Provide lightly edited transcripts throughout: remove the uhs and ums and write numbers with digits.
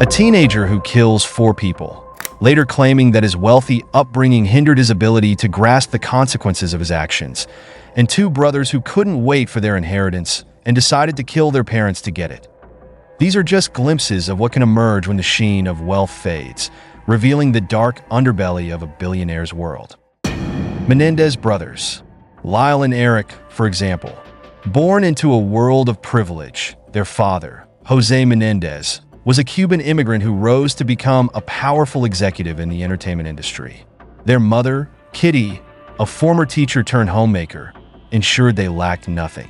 a teenager who kills 4 people, later claiming that his wealthy upbringing hindered his ability to grasp the consequences of his actions, and 2 brothers who couldn't wait for their inheritance and decided to kill their parents to get it. These are just glimpses of what can emerge when the sheen of wealth fades, revealing the dark underbelly of a billionaire's world. Menendez brothers, Lyle and Eric, for example, born into a world of privilege, their father, Jose Menendez, was a Cuban immigrant who rose to become a powerful executive in the entertainment industry. Their mother, Kitty, a former teacher turned homemaker, ensured they lacked nothing.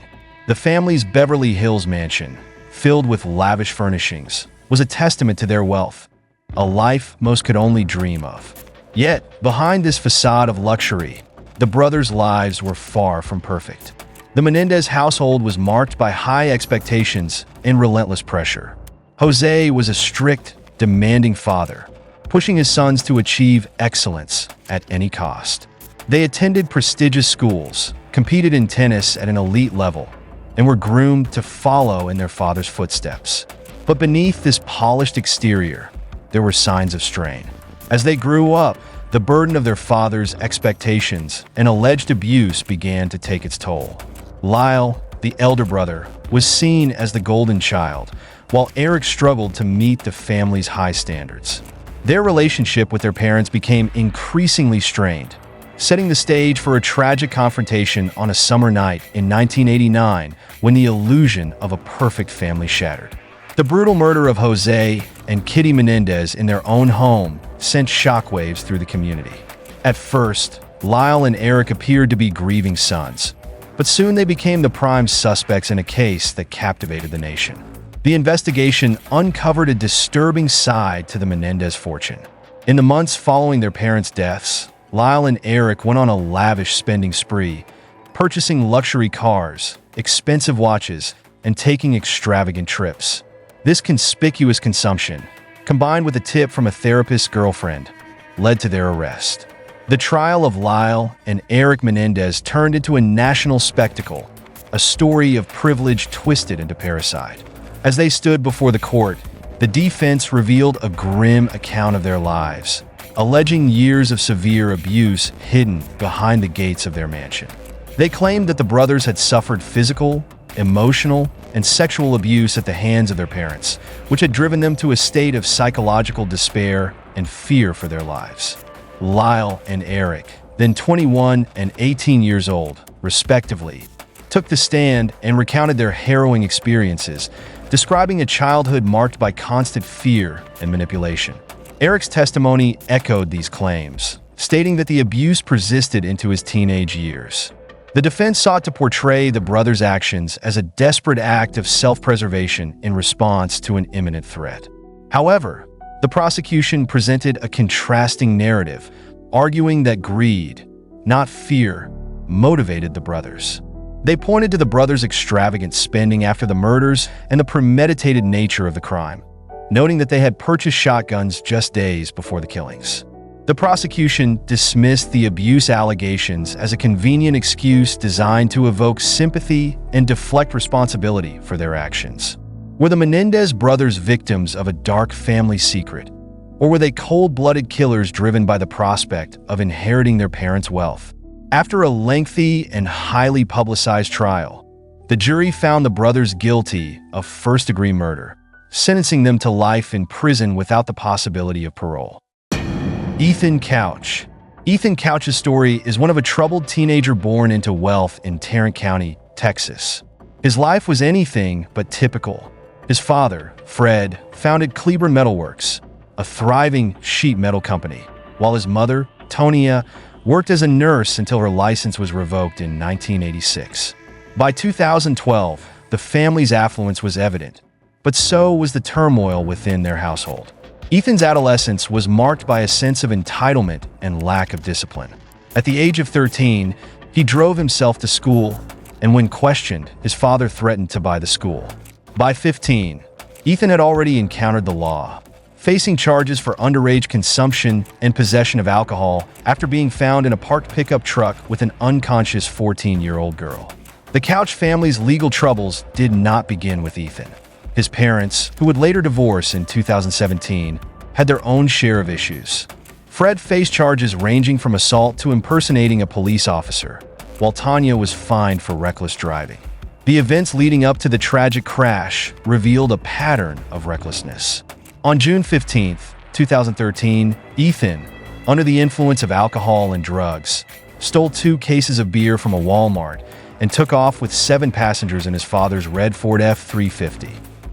The family's Beverly Hills mansion, filled with lavish furnishings, was a testament to their wealth, a life most could only dream of. Yet, behind this facade of luxury, the brothers' lives were far from perfect. The Menendez household was marked by high expectations and relentless pressure. Jose was a strict, demanding father, pushing his sons to achieve excellence at any cost. They attended prestigious schools, competed in tennis at an elite level, and were groomed to follow in their father's footsteps. But beneath this polished exterior, there were signs of strain. As they grew up, the burden of their father's expectations and alleged abuse began to take its toll. Lyle, the elder brother, was seen as the golden child, while Eric struggled to meet the family's high standards. Their relationship with their parents became increasingly strained, setting the stage for a tragic confrontation on a summer night in 1989 when the illusion of a perfect family shattered. The brutal murder of Jose and Kitty Menendez in their own home sent shockwaves through the community. At first, Lyle and Eric appeared to be grieving sons, but soon they became the prime suspects in a case that captivated the nation. The investigation uncovered a disturbing side to the Menendez fortune. In the months following their parents' deaths, Lyle and Eric went on a lavish spending spree, purchasing luxury cars, expensive watches, and taking extravagant trips. This conspicuous consumption, combined with a tip from a therapist's girlfriend, led to their arrest. The trial of Lyle and Eric Menendez turned into a national spectacle, a story of privilege twisted into parricide. As they stood before the court, the defense revealed a grim account of their lives, alleging years of severe abuse hidden behind the gates of their mansion. They claimed that the brothers had suffered physical, emotional, and sexual abuse at the hands of their parents, which had driven them to a state of psychological despair and fear for their lives. Lyle and Eric, then 21 and 18 years old, respectively, took the stand and recounted their harrowing experiences, describing a childhood marked by constant fear and manipulation. Eric's testimony echoed these claims, stating that the abuse persisted into his teenage years. The defense sought to portray the brothers' actions as a desperate act of self-preservation in response to an imminent threat. However, the prosecution presented a contrasting narrative, arguing that greed, not fear, motivated the brothers. They pointed to the brothers' extravagant spending after the murders and the premeditated nature of the crime, noting that they had purchased shotguns just days before the killings. The prosecution dismissed the abuse allegations as a convenient excuse designed to evoke sympathy and deflect responsibility for their actions. Were the Menendez brothers victims of a dark family secret, or were they cold-blooded killers driven by the prospect of inheriting their parents' wealth? After a lengthy and highly publicized trial, the jury found the brothers guilty of first-degree murder, sentencing them to life in prison without the possibility of parole. Ethan Couch. Ethan Couch's story is one of a troubled teenager born into wealth in Tarrant County, Texas. His life was anything but typical. His father, Fred, founded Kleber Metalworks, a thriving sheet metal company, while his mother, Tonia, worked as a nurse until her license was revoked in 1986. By 2012, the family's affluence was evident, but so was the turmoil within their household. Ethan's adolescence was marked by a sense of entitlement and lack of discipline. At the age of 13, he drove himself to school, and when questioned, his father threatened to buy the school. By 15, Ethan had already encountered the law, facing charges for underage consumption and possession of alcohol after being found in a parked pickup truck with an unconscious 14-year-old girl. The Couch family's legal troubles did not begin with Ethan. His parents, who would later divorce in 2017, had their own share of issues. Fred faced charges ranging from assault to impersonating a police officer, while Tanya was fined for reckless driving. The events leading up to the tragic crash revealed a pattern of recklessness. On June 15, 2013, Ethan, under the influence of alcohol and drugs, stole 2 cases of beer from a Walmart and took off with 7 passengers in his father's red Ford F-350.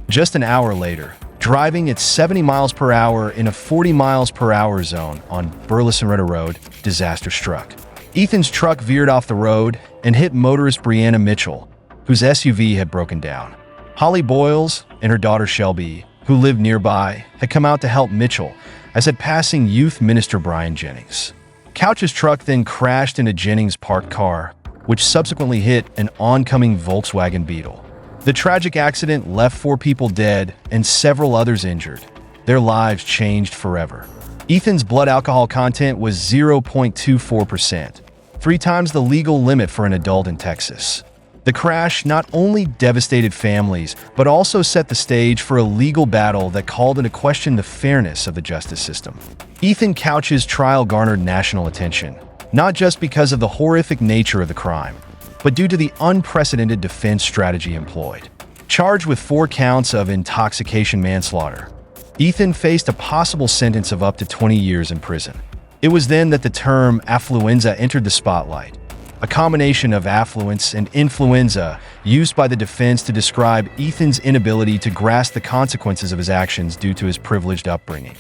Just an hour later, driving at 70 miles per hour in a 40 miles per hour zone on Burleson Road, disaster struck. Ethan's truck veered off the road and hit motorist Brianna Mitchell, whose SUV had broken down. Holly Boyles and her daughter Shelby, who lived nearby, had come out to help Mitchell, as had passing youth minister Brian Jennings. Couch's truck then crashed into Jennings' parked car, which subsequently hit an oncoming Volkswagen Beetle. The tragic accident left 4 people dead and several others injured. Their lives changed forever. Ethan's blood alcohol content was 0.24%, 3 times the legal limit for an adult in Texas. The crash not only devastated families, but also set the stage for a legal battle that called into question the fairness of the justice system. Ethan Couch's trial garnered national attention, not just because of the horrific nature of the crime, but due to the unprecedented defense strategy employed. Charged with 4 counts of intoxication manslaughter, Ethan faced a possible sentence of up to 20 years in prison. It was then that the term affluenza entered the spotlight, a combination of affluence and influenza used by the defense to describe Ethan's inability to grasp the consequences of his actions due to his privileged upbringing.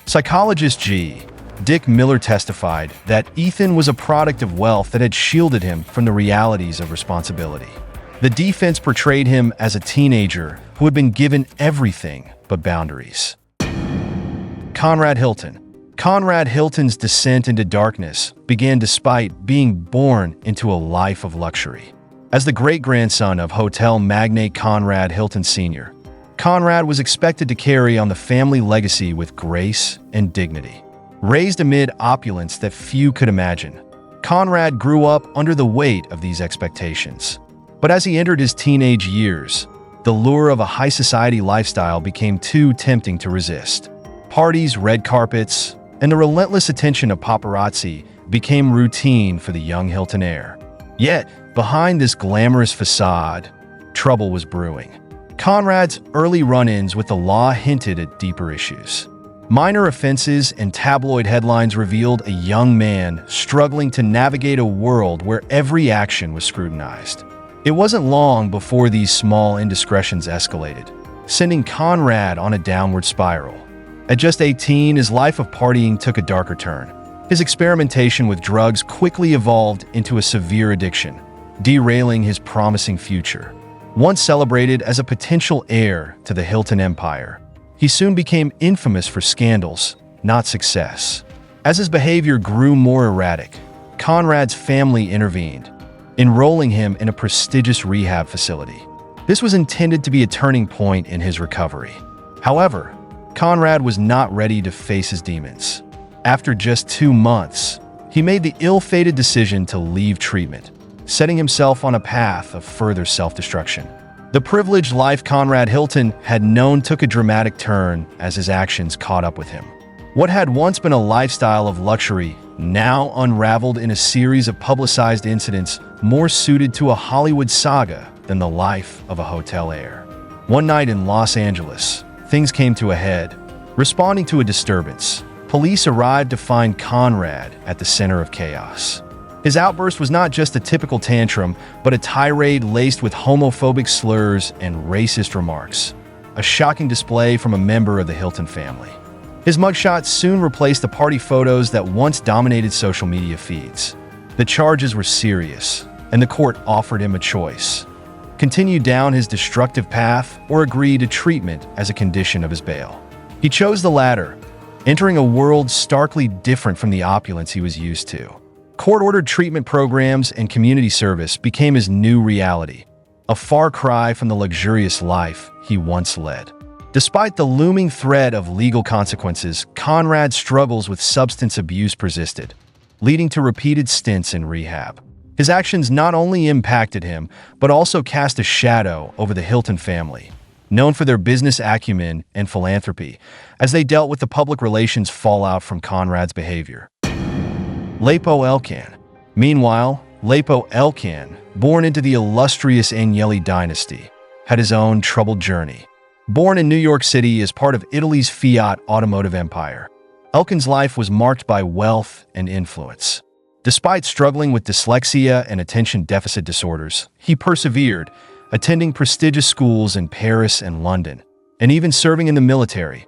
Psychologist Dick Miller testified that Ethan was a product of wealth that had shielded him from the realities of responsibility. The defense portrayed him as a teenager who had been given everything but boundaries. Conrad Hilton. Conrad Hilton's descent into darkness began despite being born into a life of luxury. As the great-grandson of hotel magnate Conrad Hilton Sr., Conrad was expected to carry on the family legacy with grace and dignity. Raised amid opulence that few could imagine, Conrad grew up under the weight of these expectations. But as he entered his teenage years, the lure of a high-society lifestyle became too tempting to resist. Parties, red carpets, and the relentless attention of paparazzi became routine for the young Hilton heir. Yet, behind this glamorous facade, trouble was brewing. Conrad's early run-ins with the law hinted at deeper issues. Minor offenses and tabloid headlines revealed a young man struggling to navigate a world where every action was scrutinized. It wasn't long before these small indiscretions escalated, sending Conrad on a downward spiral. At just 18, his life of partying took a darker turn. His experimentation with drugs quickly evolved into a severe addiction, derailing his promising future. Once celebrated as a potential heir to the Hilton empire, he soon became infamous for scandals, not success. As his behavior grew more erratic, Conrad's family intervened, enrolling him in a prestigious rehab facility. This was intended to be a turning point in his recovery. However, Conrad was not ready to face his demons. After just 2 months, he made the ill-fated decision to leave treatment, setting himself on a path of further self-destruction. The privileged life Conrad Hilton had known took a dramatic turn as his actions caught up with him. What had once been a lifestyle of luxury now unraveled in a series of publicized incidents more suited to a Hollywood saga than the life of a hotel heir. One night in Los Angeles, things came to a head. Responding to a disturbance, police arrived to find Conrad at the center of chaos. His outburst was not just a typical tantrum, but a tirade laced with homophobic slurs and racist remarks, a shocking display from a member of the Hilton family. His mugshot soon replaced the party photos that once dominated social media feeds. The charges were serious, and the court offered him a choice: continue down his destructive path or agree to treatment as a condition of his bail. He chose the latter, entering a world starkly different from the opulence he was used to. Court-ordered treatment programs and community service became his new reality, a far cry from the luxurious life he once led. Despite the looming threat of legal consequences, Conrad's struggles with substance abuse persisted, leading to repeated stints in rehab. His actions not only impacted him, but also cast a shadow over the Hilton family, known for their business acumen and philanthropy, as they dealt with the public relations fallout from Conrad's behavior. Lepo Elkan. Meanwhile, Lepo Elkan, born into the illustrious Agnelli dynasty, had his own troubled journey. Born in New York City as part of Italy's Fiat automotive empire, Elkan's life was marked by wealth and influence. Despite struggling with dyslexia and attention deficit disorders, he persevered, attending prestigious schools in Paris and London, and even serving in the military,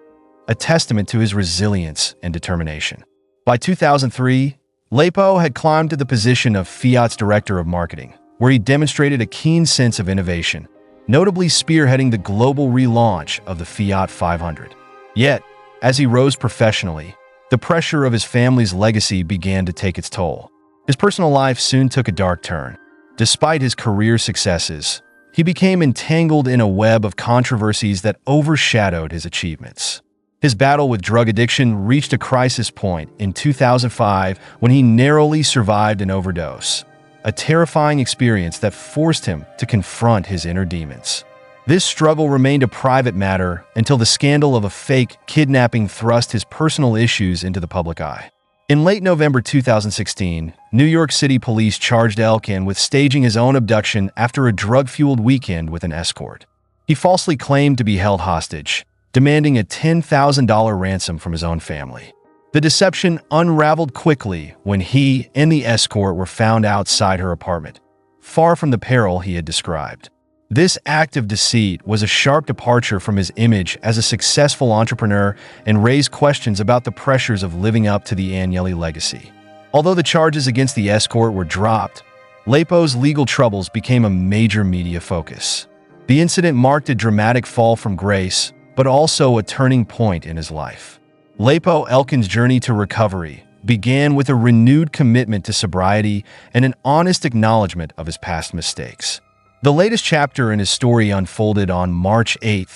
a testament to his resilience and determination. By 2003, Lepo had climbed to the position of Fiat's director of marketing, where he demonstrated a keen sense of innovation, notably spearheading the global relaunch of the Fiat 500. Yet, as he rose professionally, the pressure of his family's legacy began to take its toll. His personal life soon took a dark turn. Despite his career successes, he became entangled in a web of controversies that overshadowed his achievements. His battle with drug addiction reached a crisis point in 2005 when he narrowly survived an overdose, a terrifying experience that forced him to confront his inner demons. This struggle remained a private matter until the scandal of a fake kidnapping thrust his personal issues into the public eye. In late November 2016, New York City police charged Elkan with staging his own abduction after a drug-fueled weekend with an escort. He falsely claimed to be held hostage, demanding a $10,000 ransom from his own family. The deception unraveled quickly when he and the escort were found outside her apartment, far from the peril he had described. This act of deceit was a sharp departure from his image as a successful entrepreneur and raised questions about the pressures of living up to the Agnelli legacy. Although the charges against the escort were dropped, Lepo's legal troubles became a major media focus. The incident marked a dramatic fall from grace, but also a turning point in his life. Lepo Elkan's journey to recovery began with a renewed commitment to sobriety and an honest acknowledgement of his past mistakes. The latest chapter in his story unfolded on March 8,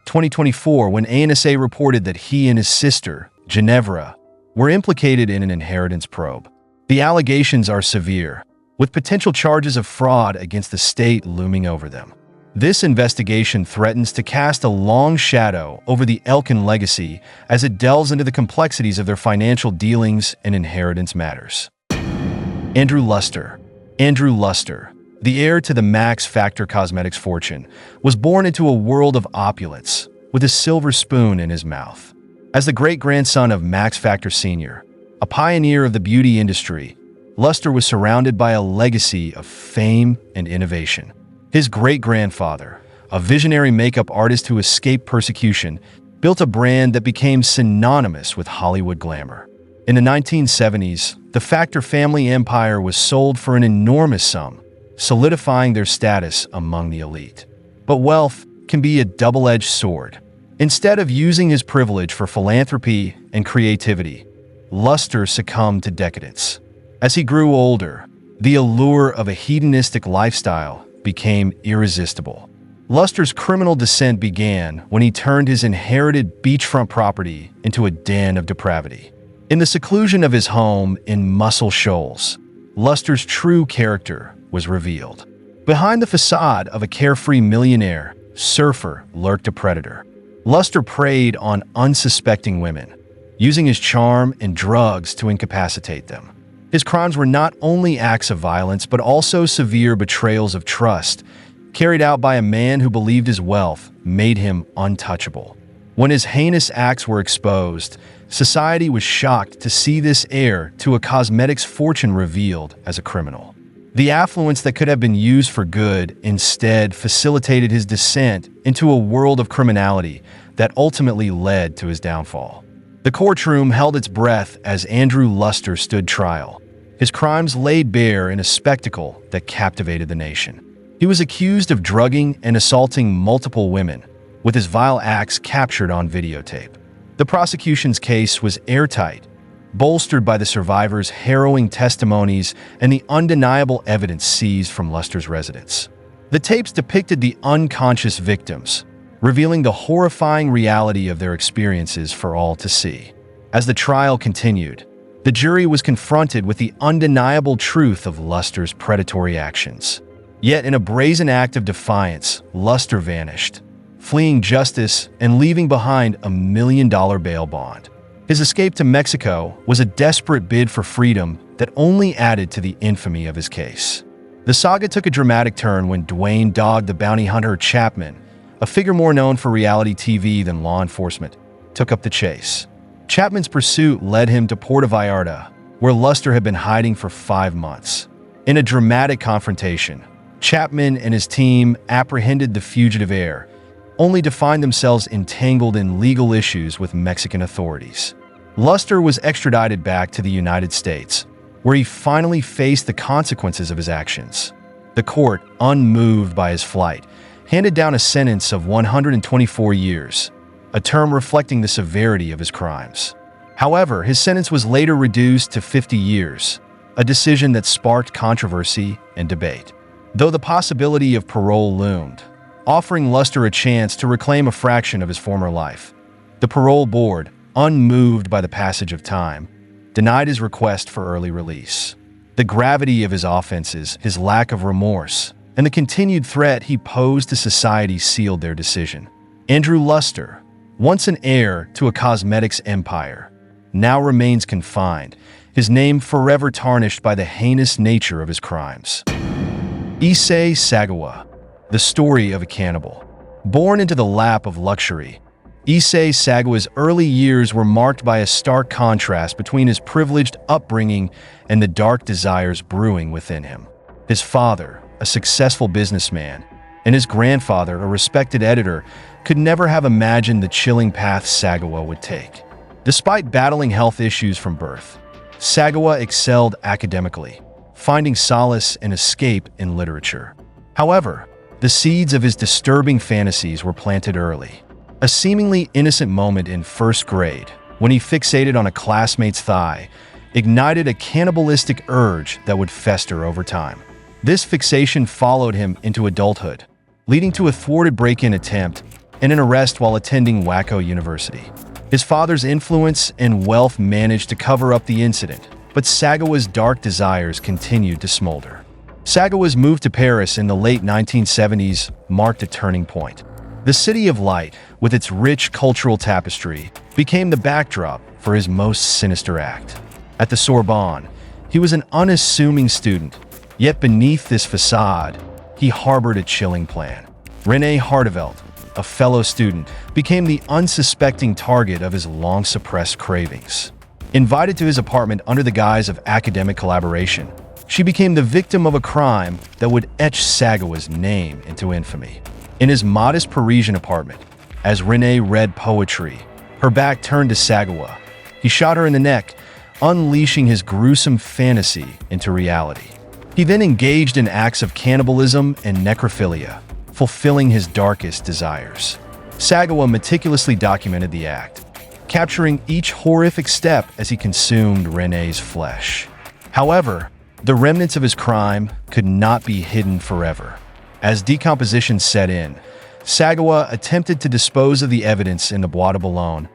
2024, when ANSA reported that he and his sister, Ginevra, were implicated in an inheritance probe. The allegations are severe, with potential charges of fraud against the state looming over them. This investigation threatens to cast a long shadow over the Elkan legacy as it delves into the complexities of their financial dealings and inheritance matters. Andrew Luster. Andrew Luster, the heir to the Max Factor Cosmetics fortune, was born into a world of opulence, with a silver spoon in his mouth. As the great-grandson of Max Factor Sr., a pioneer of the beauty industry, Luster was surrounded by a legacy of fame and innovation. His great-grandfather, a visionary makeup artist who escaped persecution, built a brand that became synonymous with Hollywood glamour. In the 1970s, the Factor family empire was sold for an enormous sum, solidifying their status among the elite. But wealth can be a double-edged sword. Instead of using his privilege for philanthropy and creativity, Luster succumbed to decadence. As he grew older, the allure of a hedonistic lifestyle became irresistible. Luster's criminal descent began when he turned his inherited beachfront property into a den of depravity. In the seclusion of his home in Muscle Shoals, Luster's true character was revealed. Behind the facade of a carefree millionaire, surfer lurked a predator. Luster preyed on unsuspecting women, using his charm and drugs to incapacitate them. His crimes were not only acts of violence, but also severe betrayals of trust, carried out by a man who believed his wealth made him untouchable. When his heinous acts were exposed, society was shocked to see this heir to a cosmetics fortune revealed as a criminal. The affluence that could have been used for good instead facilitated his descent into a world of criminality that ultimately led to his downfall. The courtroom held its breath as Andrew Luster stood trial, his crimes laid bare in a spectacle that captivated the nation. He was accused of drugging and assaulting multiple women, with his vile acts captured on videotape. The prosecution's case was airtight, bolstered by the survivors' harrowing testimonies and the undeniable evidence seized from Luster's residence. The tapes depicted the unconscious victims, revealing the horrifying reality of their experiences for all to see. As the trial continued, the jury was confronted with the undeniable truth of Luster's predatory actions. Yet in a brazen act of defiance, Luster vanished, fleeing justice and leaving behind a $1 million bail bond. His escape to Mexico was a desperate bid for freedom that only added to the infamy of his case. The saga took a dramatic turn when Dwayne "Dog" the bounty hunter Chapman, a figure more known for reality TV than law enforcement, took up the chase. Chapman's pursuit led him to Puerto Vallarta, where Luster had been hiding for 5 months. In a dramatic confrontation, Chapman and his team apprehended the fugitive heir, only to find themselves entangled in legal issues with Mexican authorities. Luster was extradited back to the United States, where he finally faced the consequences of his actions. The court, unmoved by his flight, handed down a sentence of 124 years, a term reflecting the severity of his crimes. However, his sentence was later reduced to 50 years, a decision that sparked controversy and debate. Though the possibility of parole loomed, offering Luster a chance to reclaim a fraction of his former life, the parole board, unmoved by the passage of time, denied his request for early release. The gravity of his offenses, his lack of remorse, and the continued threat he posed to society sealed their decision. Andrew Luster, once an heir to a cosmetics empire, now remains confined, his name forever tarnished by the heinous nature of his crimes. Issei Sagawa, the story of a cannibal. Born into the lap of luxury, Issei Sagawa's early years were marked by a stark contrast between his privileged upbringing and the dark desires brewing within him. His father, a successful businessman, and his grandfather, a respected editor, could never have imagined the chilling path Sagawa would take. Despite battling health issues from birth, Sagawa excelled academically, finding solace and escape in literature. However, the seeds of his disturbing fantasies were planted early. A seemingly innocent moment in first grade, when he fixated on a classmate's thigh, ignited a cannibalistic urge that would fester over time. This fixation followed him into adulthood, leading to a thwarted break-in attempt and an arrest while attending Waco University. His father's influence and wealth managed to cover up the incident, but Sagawa's dark desires continued to smolder. Sagawa's move to Paris in the late 1970s marked a turning point. The City of Light, with its rich cultural tapestry, became the backdrop for his most sinister act. At the Sorbonne, he was an unassuming student, yet beneath this facade, he harbored a chilling plan. René Hardevelt, a fellow student, became the unsuspecting target of his long-suppressed cravings. Invited to his apartment under the guise of academic collaboration, she became the victim of a crime that would etch Sagawa's name into infamy. In his modest Parisian apartment, as René read poetry, her back turned to Sagawa. He shot her in the neck, unleashing his gruesome fantasy into reality. He then engaged in acts of cannibalism and necrophilia, fulfilling his darkest desires. Sagawa meticulously documented the act, capturing each horrific step as he consumed René's flesh. However, the remnants of his crime could not be hidden forever. As decomposition set in, Sagawa attempted to dispose of the evidence in the Bois de Boulogne,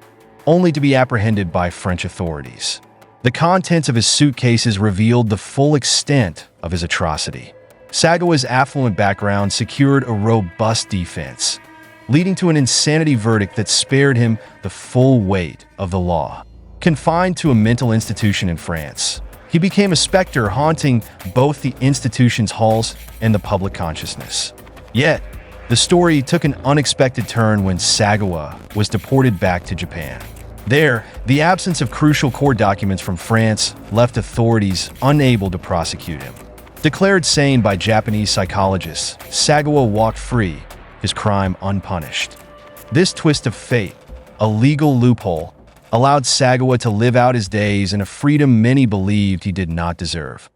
only to be apprehended by French authorities. The contents of his suitcases revealed the full extent of his atrocity. Sagawa's affluent background secured a robust defense, leading to an insanity verdict that spared him the full weight of the law. Confined to a mental institution in France, he became a specter haunting both the institution's halls and the public consciousness. Yet, the story took an unexpected turn when Sagawa was deported back to Japan. There, the absence of crucial court documents from France left authorities unable to prosecute him. Declared sane by Japanese psychologists, Sagawa walked free, his crime unpunished. This twist of fate, a legal loophole, allowed Sagawa to live out his days in a freedom many believed he did not deserve.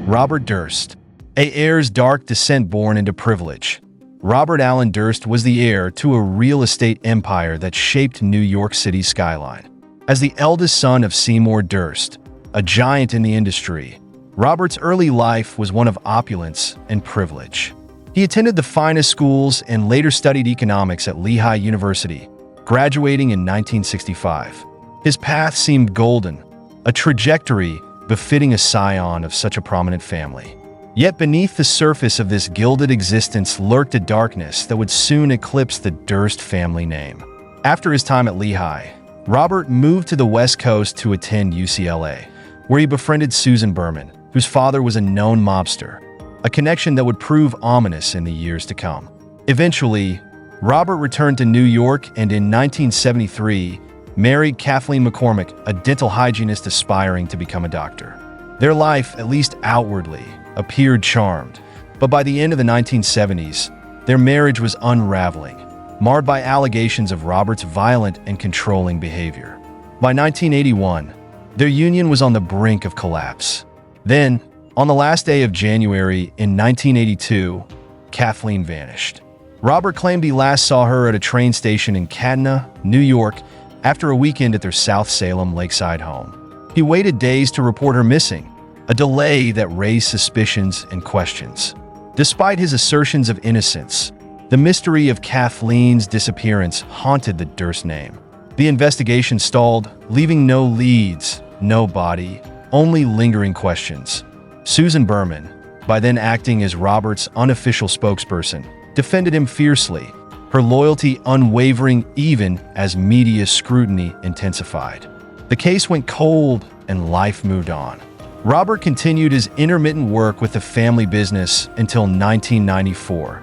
Robert Durst, a heir's dark descent born into privilege. Robert Allen Durst was the heir to a real estate empire that shaped New York City's skyline. As the eldest son of Seymour Durst, a giant in the industry, Robert's early life was one of opulence and privilege. He attended the finest schools and later studied economics at Lehigh University, graduating in 1965. His path seemed golden, a trajectory befitting a scion of such a prominent family. Yet beneath the surface of this gilded existence lurked a darkness that would soon eclipse the Durst family name. After his time at Lehigh, Robert moved to the West Coast to attend UCLA, where he befriended Susan Berman, whose father was a known mobster, a connection that would prove ominous in the years to come. Eventually, Robert returned to New York and in 1973 married Kathleen McCormick, a dental hygienist aspiring to become a doctor. Their life, at least outwardly, appeared charmed, but by the end of the 1970s, their marriage was unraveling, marred by allegations of Robert's violent and controlling behavior. By 1981, their union was on the brink of collapse. Then, on the last day of January in 1982, Kathleen vanished. Robert claimed he last saw her at a train station in Cadena, New York, after a weekend at their South Salem lakeside home. He waited days to report her missing, a delay that raised suspicions and questions. Despite his assertions of innocence, the mystery of Kathleen's disappearance haunted the Durst name. The investigation stalled, leaving no leads, no body, only lingering questions. Susan Berman, by then acting as Robert's unofficial spokesperson, defended him fiercely, her loyalty unwavering even as media scrutiny intensified. The case went cold and life moved on. Robert continued his intermittent work with the family business until 1994,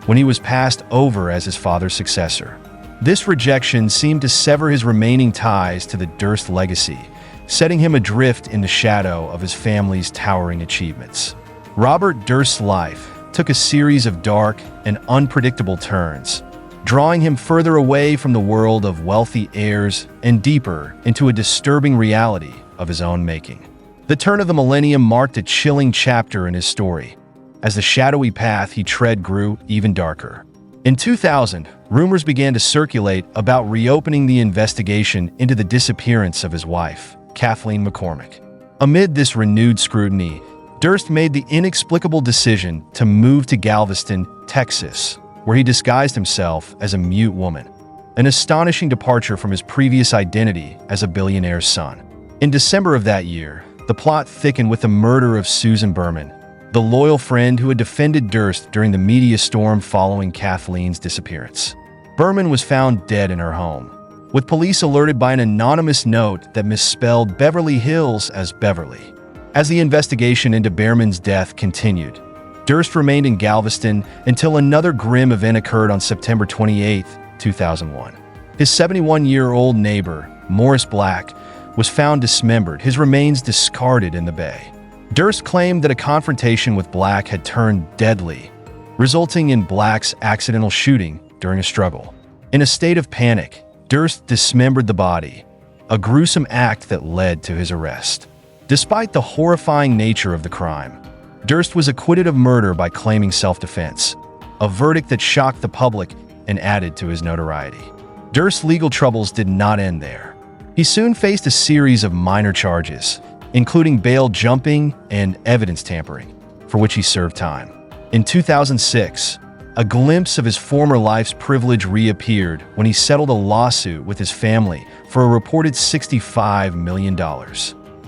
when he was passed over as his father's successor. This rejection seemed to sever his remaining ties to the Durst legacy, setting him adrift in the shadow of his family's towering achievements. Robert Durst's life took a series of dark and unpredictable turns, drawing him further away from the world of wealthy heirs and deeper into a disturbing reality of his own making. The turn of the millennium marked a chilling chapter in his story, as the shadowy path he tread grew even darker. In 2000, rumors began to circulate about reopening the investigation into the disappearance of his wife, Kathleen McCormick. Amid this renewed scrutiny, Durst made the inexplicable decision to move to Galveston, Texas, where he disguised himself as a mute woman, an astonishing departure from his previous identity as a billionaire's son. In December of that year, the plot thickened with the murder of Susan Berman, the loyal friend who had defended Durst during the media storm following Kathleen's disappearance. Berman was found dead in her home, with police alerted by an anonymous note that misspelled Beverly Hills as Beverly. As the investigation into Berman's death continued, Durst remained in Galveston until another grim event occurred on September 28, 2001. His 71-year-old neighbor, Morris Black, was found dismembered, his remains discarded in the bay. Durst claimed that a confrontation with Black had turned deadly, resulting in Black's accidental shooting during a struggle. In a state of panic, Durst dismembered the body, a gruesome act that led to his arrest. Despite the horrifying nature of the crime, Durst was acquitted of murder by claiming self-defense, a verdict that shocked the public and added to his notoriety. Durst's legal troubles did not end there. He soon faced a series of minor charges, including bail jumping and evidence tampering, for which he served time. In 2006, a glimpse of his former life's privilege reappeared when he settled a lawsuit with his family for a reported $65 million.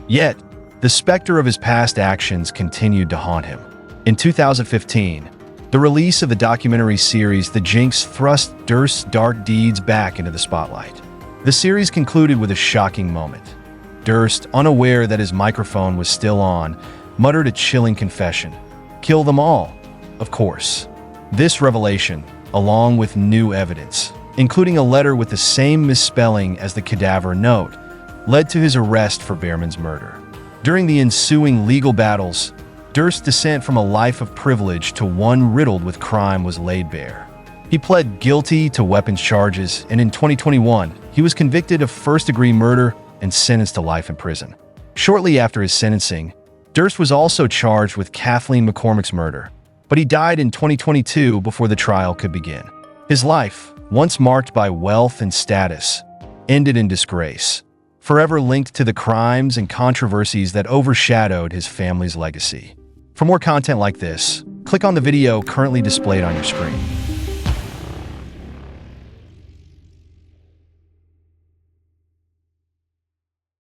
Yet, the specter of his past actions continued to haunt him. In 2015, the release of the documentary series The Jinx thrust Durst's dark deeds back into the spotlight. The series concluded with a shocking moment. Durst, unaware that his microphone was still on, muttered a chilling confession. Kill them all, of course. This revelation, along with new evidence, including a letter with the same misspelling as the cadaver note, led to his arrest for Berman's murder. During the ensuing legal battles, Durst's descent from a life of privilege to one riddled with crime was laid bare. He pled guilty to weapons charges, and in 2021, he was convicted of first-degree murder and sentenced to life in prison. Shortly after his sentencing, Durst was also charged with Kathleen McCormick's murder, but he died in 2022 before the trial could begin. His life, once marked by wealth and status, ended in disgrace, forever linked to the crimes and controversies that overshadowed his family's legacy. For more content like this, click on the video currently displayed on your screen.